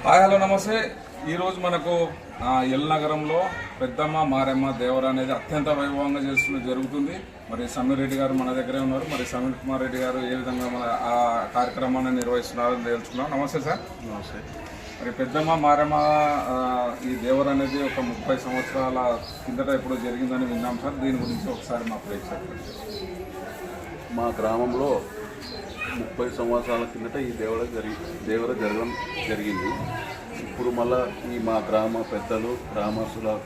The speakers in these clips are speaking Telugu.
హలో నమస్తే. ఈరోజు మనకు ఎల్నగరంలో పెద్దమ్మ మారెమ్మ దేవర అనేది అత్యంత వైభవంగా జరుగుతుంది. మరి సమీర్ రెడ్డి గారు మన దగ్గరే ఉన్నారు. మరి సమీర్ కుమార్ రెడ్డి గారు ఏ విధంగా మన ఆ కార్యక్రమాన్ని నిర్వహిస్తున్నారని తెలుసుకున్నాం. నమస్తే సార్. నమస్తే. మరి పెద్దమ్మ మారెమ్మ ఈ దేవర అనేది ఒక 30 సంవత్సరాల కిందట ఎప్పుడో జరిగిందని విన్నాం సార్. దీని గురించి ఒకసారి మా ప్రేక్షకులు. మా గ్రామంలో 30 సంవత్సరాల కిందట ఈ దేవర జరగడం జరిగింది. ఇప్పుడు మళ్ళా ఈ మా గ్రామ పెద్దలు,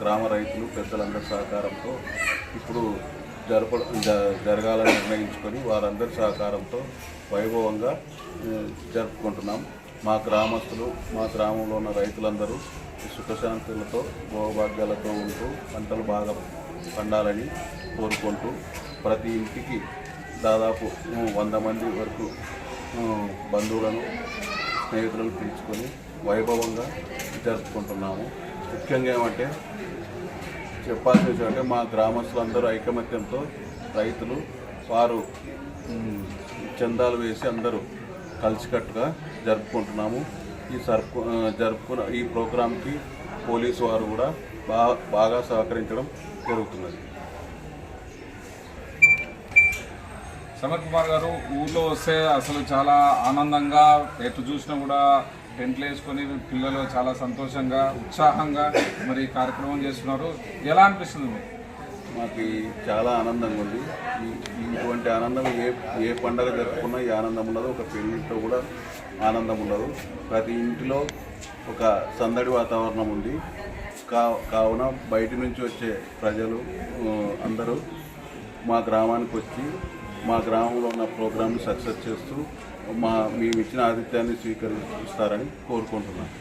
గ్రామ రైతులు పెద్దలందరి సహకారంతో ఇప్పుడు జరగాలని నిర్ణయించుకొని వారందరి సహకారంతో వైభవంగా జరుపుకుంటున్నాం. మా గ్రామస్తులు, మా గ్రామంలో ఉన్న రైతులందరూ సుఖశాంతులతో భోగభాగ్యాలతో ఉంటూ పంటలు బాగా పండాలని కోరుకుంటూ ప్రతి ఇంటికి దాదాపు 100 మంది వరకు బంధువులను, స్నేహితులను పిలుచుకొని వైభవంగా జరుపుకుంటున్నాము. ముఖ్యంగా ఏమంటే చెప్పాల్సి ఏంటంటే మా గ్రామస్తులందరూ ఐకమత్యంతో రైతులు వారు చందాలు వేసి అందరూ కలిసికట్టుగా జరుపుకుంటున్నాము. జరుపుకున్న ఈ ప్రోగ్రాంకి పోలీసు వారు కూడా బాగా సహకరించడం జరుగుతున్నది. సమీర్ కుమార్ గారు, ఊళ్ళో వస్తే అసలు చాలా ఆనందంగా ఎటు చూసినా కూడా టెంట్లు వేసుకొని పిల్లలు చాలా సంతోషంగా ఉత్సాహంగా మరి కార్యక్రమం చేస్తున్నారు. ఎలా అనిపిస్తుంది మీకు? మాకు చాలా ఆనందంగా ఉంది. ఇటువంటి ఆనందం ఏ పండగ జరుపుకున్నా ఈ ఆనందం ఉండదు. ఒక పెళ్ళింట్లో కూడా ఆనందం ఉండదు. ప్రతి ఇంటిలో ఒక సందడి వాతావరణం ఉంది. కావున బయట నుంచి వచ్చే ప్రజలు అందరూ మా గ్రామానికి వచ్చి మా గ్రామంలో ఉన్న ప్రోగ్రాంను సక్సెస్ చేస్తూ మేము ఇచ్చిన ఆతిథ్యాన్ని స్వీకరిస్తారని కోరుకుంటున్నాను.